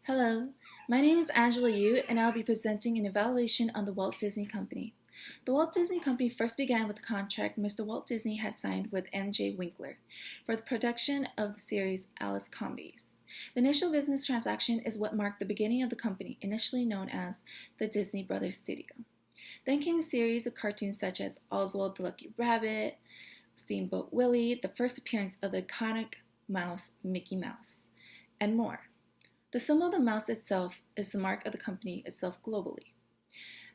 Hello, my name is Angela Yu, and I'll be presenting an evaluation on the Walt Disney Company. The Walt Disney Company first began with a contract Mr. Walt Disney had signed with M.J. Winkler for the production of the series Alice Comedies. The initial business transaction is what marked the beginning of the company, initially known as the Disney Brothers Studio. Then came a series of cartoons such as Oswald the Lucky Rabbit, Steamboat Willie, the first appearance of the iconic mouse Mickey Mouse, and more. The symbol of the mouse itself is the mark of the company itself globally.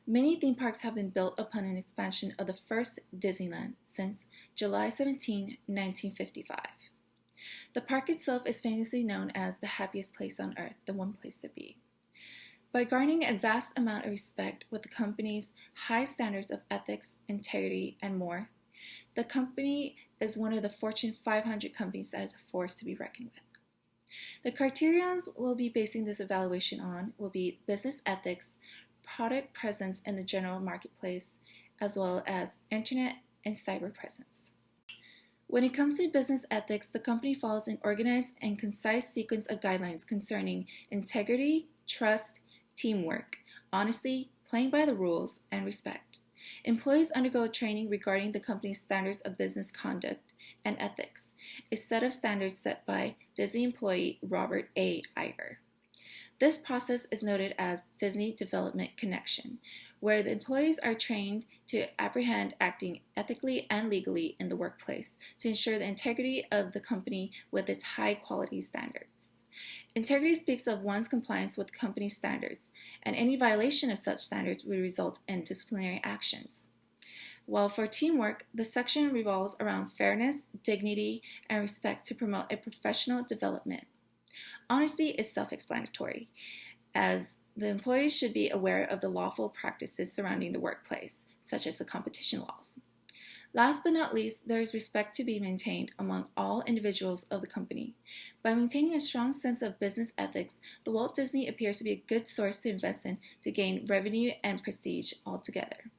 Many theme parks have been built upon an expansion of the first Disneyland since July 17, 1955. The park itself is famously known as the happiest place on earth, the one place to be. By garnering a vast amount of respect with the company's high standards of ethics, integrity, and more, the company is one of the Fortune 500 companies that is a force to be reckoned with. The criterions we'll be basing this evaluation on will be business ethics, product presence in the general marketplace, as well as internet and cyber presence. When it comes to business ethics, the company follows an organized and concise sequence of guidelines concerning integrity, trust, teamwork, honesty, playing by the rules, and respect. Employees undergo training regarding the company's standards of business conduct and ethics, a set of standards set by Disney employee Robert A. Iger. This process is noted as Disney Development Connection, where the employees are trained to apprehend acting ethically and legally in the workplace to ensure the integrity of the company with its high quality standards. Integrity speaks of one's compliance with company standards, and any violation of such standards would result in disciplinary actions. While for teamwork, the section revolves around fairness, dignity, and respect to promote a professional development. Honesty is self-explanatory, as the employees should be aware of the lawful practices surrounding the workplace, such as the competition laws. Last but not least, there is respect to be maintained among all individuals of the company. By maintaining a strong sense of business ethics, the Walt Disney appears to be a good source to invest in to gain revenue and prestige altogether.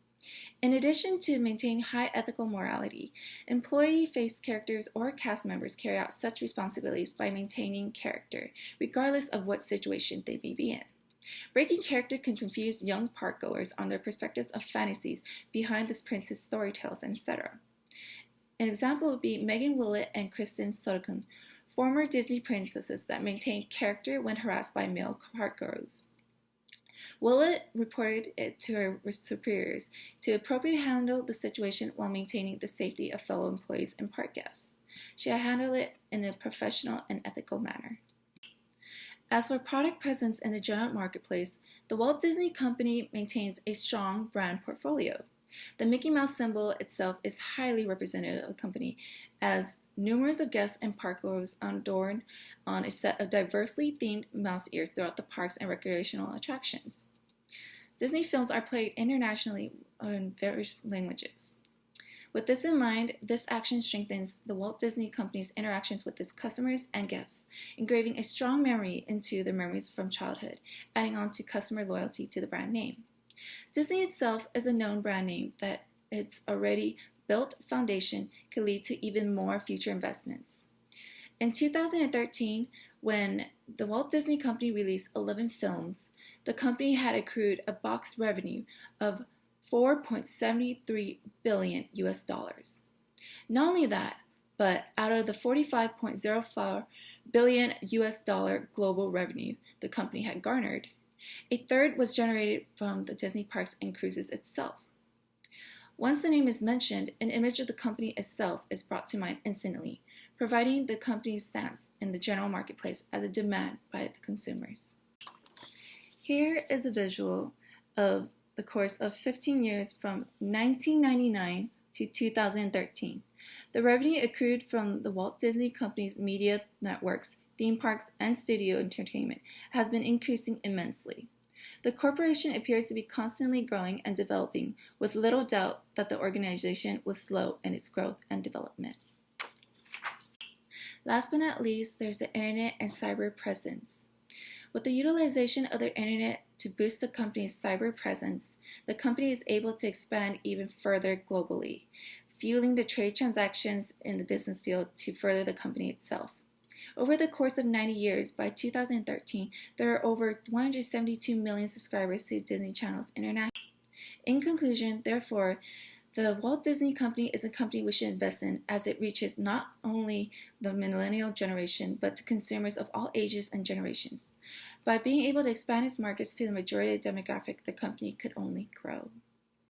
In addition to maintaining high ethical morality, employee-faced characters or cast members carry out such responsibilities by maintaining character, regardless of what situation they may be in. Breaking character can confuse young parkgoers on their perspectives of fantasies behind this princess storytales, etc. An example would be Megan Willett and Kristen Sutherland, former Disney princesses that maintained character when harassed by male parkgoers. Willett reported it to her superiors to appropriately handle the situation while maintaining the safety of fellow employees and park guests. She had handled it in a professional and ethical manner. As for product presence in the general marketplace, the Walt Disney Company maintains a strong brand portfolio. The Mickey Mouse symbol itself is highly representative of the company, as numerous of guests and parkgoers adorn on a set of diversely themed mouse ears throughout the parks and recreational attractions. Disney films are played internationally in various languages. With this in mind, this action strengthens the Walt Disney Company's interactions with its customers and guests, engraving a strong memory into their memories from childhood, adding on to customer loyalty to the brand name. Disney itself is a known brand name that its already built foundation could lead to even more future investments. In 2013, when the Walt Disney Company released 11 films, the company had accrued a box revenue of $4.73 billion US dollars. Not only that, but out of the $45.04 billion US dollar global revenue the company had garnered, a third was generated from the Disney parks and cruises itself. Once the name is mentioned, an image of the company itself is brought to mind instantly, providing the company's stance in the general marketplace as a demand by the consumers. Here is a visual of the course of 15 years from 1999 to 2013. The revenue accrued from the Walt Disney Company's media networks, theme parks, and studio entertainment has been increasing immensely. The corporation appears to be constantly growing and developing, with little doubt that the organization was slow in its growth and development. Last but not least, there's the internet and cyber presence. With the utilization of the internet to boost the company's cyber presence, the company is able to expand even further globally, fueling the trade transactions in the business field to further the company itself. Over the course of 90 years, by 2013, there are over 172 million subscribers to Disney channels internationally. In conclusion, therefore, the Walt Disney Company is a company we should invest in, as it reaches not only the millennial generation, but to consumers of all ages and generations. By being able to expand its markets to the majority of the demographic, the company could only grow.